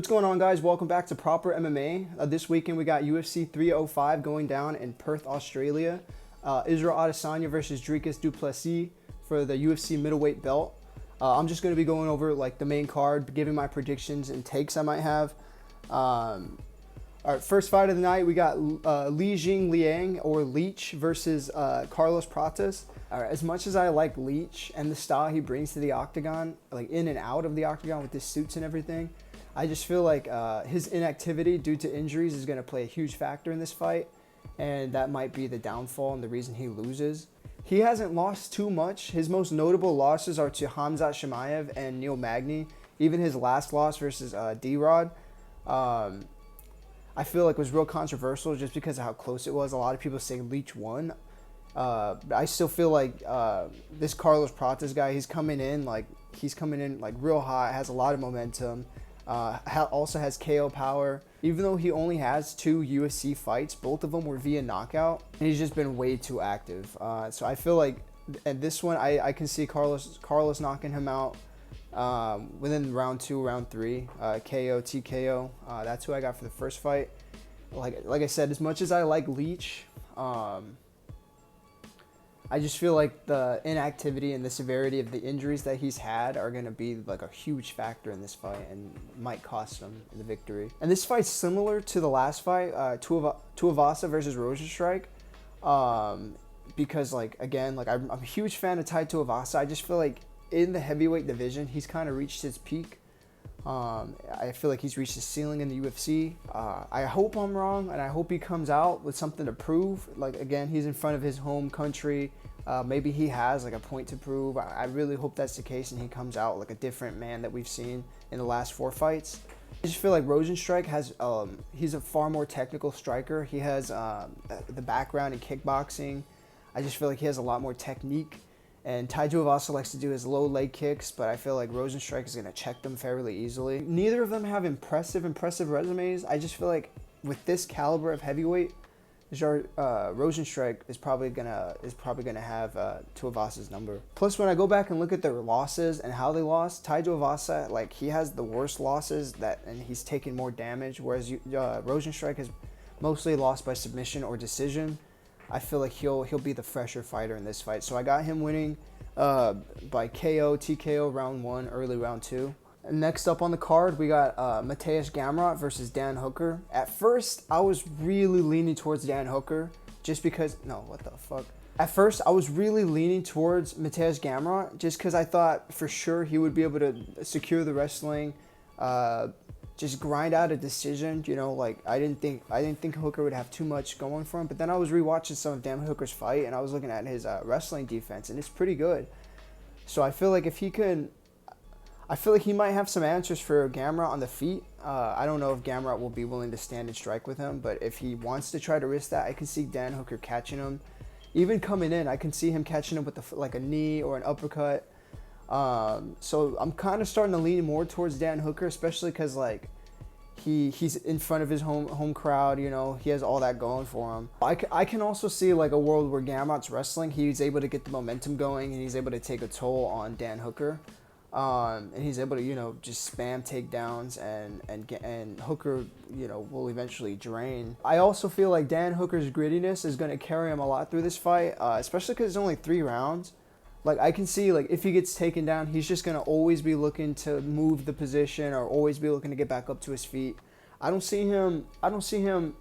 What's going on, guys? Welcome back to Proper MMA. This weekend we got UFC 305 going down in Perth, Australia. Isriel Adesanya versus Dricus du Plessis for the UFC middleweight belt. I'm just going to be going over like the main card, giving my predictions and takes I might have. All right, first fight of the night, we got Jingliang or Leech versus Carlos Prates. All right, as much as I like Leech and the style he brings to the octagon, like in and out of the octagon with his suits and everything, I just feel like his inactivity due to injuries is going to play a huge factor in this fight, and that might be the downfall and the reason he loses. He hasn't lost too much. His most notable losses are to Khamzat Chimaev and Neil Magny. Even his last loss versus D-Rod, I feel like was real controversial just because of how close it was. A lot of people say Leech won. But I still feel like this Carlos Prates guy, he's coming in like real hot, has a lot of momentum. Also has KO power. Even though he only has 2 UFC fights, both of them were via knockout, and he's just been way too active. So I feel like at this one, I can see Carlos knocking him out within round 2, round 3, KO, TKO. That's who I got for the first fight. Like I said, as much as I like Leech, I just feel like the inactivity and the severity of the injuries that he's had are going to be like a huge factor in this fight and might cost him the victory. And this fight's similar to the last fight, Tuivasa versus Rozenstruik, because I'm a huge fan of Tuivasa. I just feel like in the heavyweight division, he's kind of reached his peak. I feel like he's reached his ceiling in the UFC. I hope I'm wrong, and I hope he comes out with something to prove. Like, again, he's in front of his home country. Maybe he has like a point to prove. I really hope that's the case, and he comes out like a different man that we've seen in the last 4 fights. I just feel like Rozenstruik has, he's a far more technical striker. He has the background in kickboxing. I just feel like he has a lot more technique. And Tuivasa likes to do his low leg kicks, but I feel like Rozenstruik is going to check them fairly easily. Neither of them have impressive resumes. I just feel like with this caliber of heavyweight, Rozenstruik is probably gonna have Tuivasa's number. Plus, when I go back and look at their losses and how they lost, Tuivasa, like, he has the worst losses and he's taken more damage, whereas Rozenstruik has mostly lost by submission or decision. I feel like he'll be the fresher fighter in this fight. So I got him winning by KO, TKO round 1, early round 2. And next up on the card, we got Gamrot versus Dan Hooker. At first, I was really leaning towards Dan Hooker just because... No, what the fuck? At first, I was really leaning towards Gamrot just because I thought for sure he would be able to secure the wrestling, just grind out a decision, you know. Like, I didn't think Hooker would have too much going for him. But then I was rewatching some of Dan Hooker's fight, and I was looking at his wrestling defense, and it's pretty good. So I feel like if he could, I feel like he might have some answers for Gamrot on the feet. I don't know if Gamrot will be willing to stand and strike with him, but if he wants to try to risk that, I can see Dan Hooker catching him. Even coming in, I can see him catching him with like a knee or an uppercut. So I'm kind of starting to lean more towards Dan Hooker, especially because like he's in front of his home crowd, you know, he has all that going for him. I can also see like a world where Gamrot's wrestling, he's able to get the momentum going and he's able to take a toll on Dan Hooker, and he's able to, you know, just spam takedowns and Hooker, you know, will eventually drain. I also feel like Dan Hooker's grittiness is going to carry him a lot through this fight, especially because it's only 3 rounds. Like, I can see, like, if he gets taken down, he's just going to always be looking to move the position or always be looking to get back up to his feet. I don't see him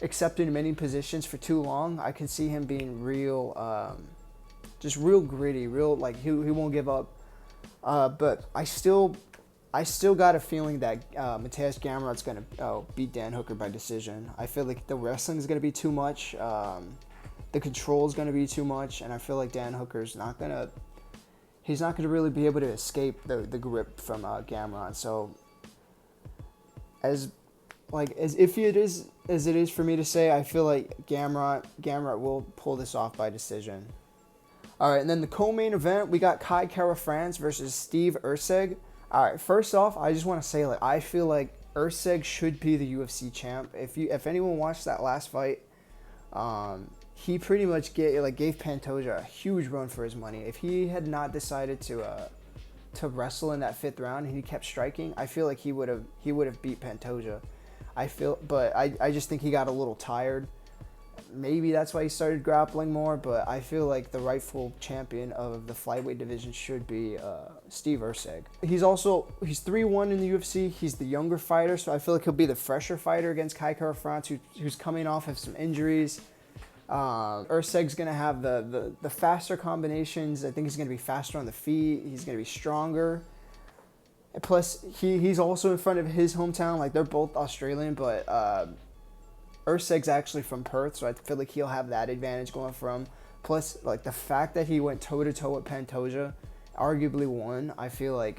accepting many positions for too long. I can see him being real, just real gritty, real, like, he won't give up. But I still got a feeling that Gamrot's going to beat Dan Hooker by decision. I feel like the wrestling is going to be too much. The control is going to be too much, and I feel like Dan Hooker's not going to really be able to escape the grip from Gamrot. So as iffy as it is for me to say, I feel like Gamrot will pull this off by decision. All right, and then the co-main event, we got Kai Kara-France versus Steve Erceg. All right, first off, I just want to say, like, I feel like Erceg should be the UFC champ. If anyone watched that last fight, he pretty much gave Pantoja a huge run for his money. If he had not decided to to wrestle in that 5th round and he kept striking, I feel like he would have beat Pantoja. But I just think he got a little tired. Maybe that's why he started grappling more, but I feel like the rightful champion of the flyweight division should be Steve Erceg. He's 3-1 in the UFC. He's the younger fighter, so I feel like he'll be the fresher fighter against Kai Kara-France, who's coming off of some injuries. Erceg's going to have the faster combinations. I think he's going to be faster on the feet. He's going to be stronger. Plus, he's also in front of his hometown. Like, they're both Australian, but Erceg's actually from Perth, so I feel like he'll have that advantage going for him. Plus, like, the fact that he went toe-to-toe with Pantoja, arguably won, I feel like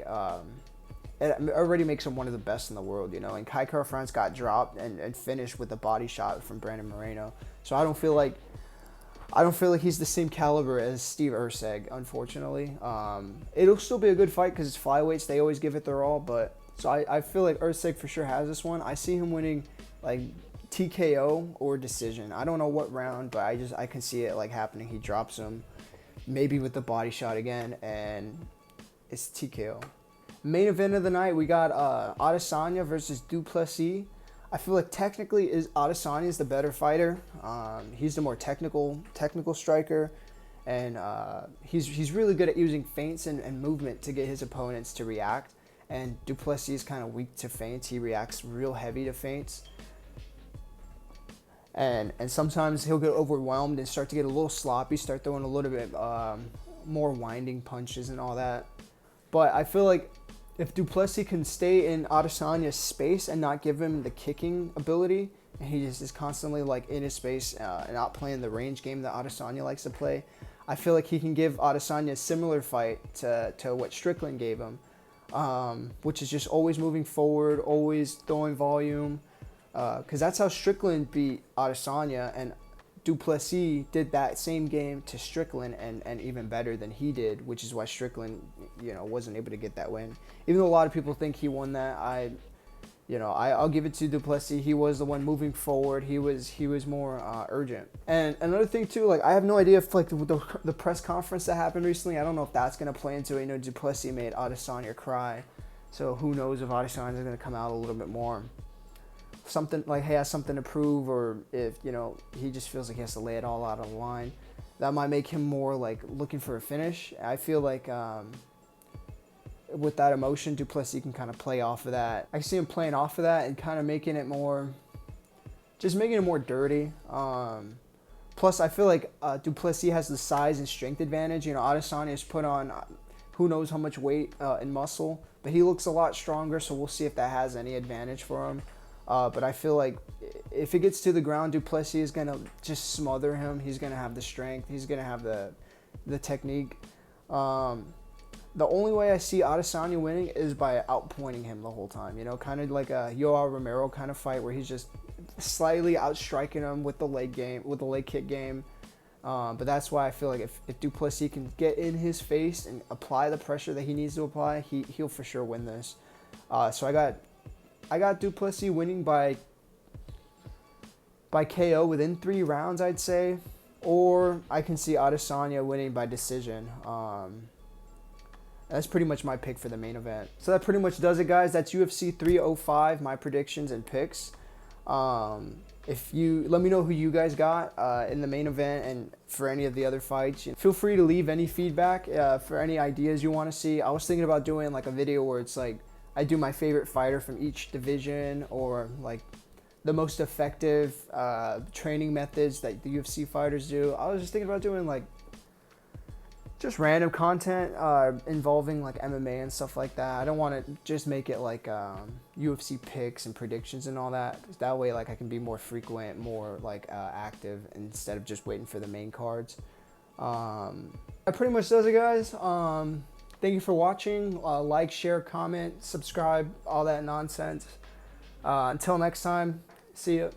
it already makes him one of the best in the world, you know. And Kai Kara-France got dropped and finished with a body shot from Brandon Moreno. So I don't feel like he's the same caliber as Steve Erceg, unfortunately. It'll still be a good fight because it's flyweights. They always give it their all. But so I feel like Erceg for sure has this one. I see him winning like TKO or decision. I don't know what round, but I can see it like happening. He drops him, maybe with the body shot again, and it's TKO. Main event of the night, we got Adesanya versus Du Plessis. I feel like technically Adesanya is the better fighter. He's the more technical striker, and he's really good at using feints and movement to get his opponents to react. And Du Plessis is kind of weak to feints. He reacts real heavy to feints. And sometimes he'll get overwhelmed and start to get a little sloppy, start throwing a little bit more winding punches and all that. But I feel like if Du Plessis can stay in Adesanya's space and not give him the kicking ability, and he just is constantly like in his space and not playing the range game that Adesanya likes to play, I feel like he can give Adesanya a similar fight to what Strickland gave him, which is just always moving forward, always throwing volume, because that's how Strickland beat Adesanya, and Du Plessis did that same game to Strickland and even better than he did, which is why Strickland, wasn't able to get that win. Even though a lot of people think he won that, I'll give it to Du Plessis. He was the one moving forward. He was more urgent. And another thing too, like I have no idea if like the press conference that happened recently, I don't know if that's gonna play into it. Du Plessis made Adesanya cry, so who knows if Adesanya is gonna come out a little bit more. Something like he has something to prove, or if he just feels like he has to lay it all out on the line, that might make him more like looking for a finish. I feel like with that emotion, Du Plessis can kind of play off of that. I see him playing off of that and kind of making it more dirty. Plus, I feel like Du Plessis has the size and strength advantage. Adesanya has put on who knows how much weight and muscle, but he looks a lot stronger. So we'll see if that has any advantage for him. But I feel like if it gets to the ground, Du Plessis is going to just smother him. He's going to have the strength. He's going to have the technique. The only way I see Adesanya winning is by outpointing him the whole time. Kind of like a Yoel Romero kind of fight where he's just slightly outstriking him with the leg kick game. But that's why I feel like if Du Plessis can get in his face and apply the pressure that he needs to apply, he'll for sure win this. So I got Du Plessis winning by KO within 3 rounds, I'd say. Or I can see Adesanya winning by decision. That's pretty much my pick for the main event. So that pretty much does it, guys. That's UFC 305, my predictions and picks. If you let me know who you guys got in the main event and for any of the other fights. Feel free to leave any feedback for any ideas you want to see. I was thinking about doing like a video where it's like I do my favorite fighter from each division, or like the most effective training methods that the UFC fighters do. I was just thinking about doing like just random content involving like MMA and stuff like that. I don't want to just make it like UFC picks and predictions and all that. That way like I can be more frequent, more like active instead of just waiting for the main cards. That pretty much does it, guys. Thank you for watching. Like, share, comment, subscribe, all that nonsense. Until next time, see ya.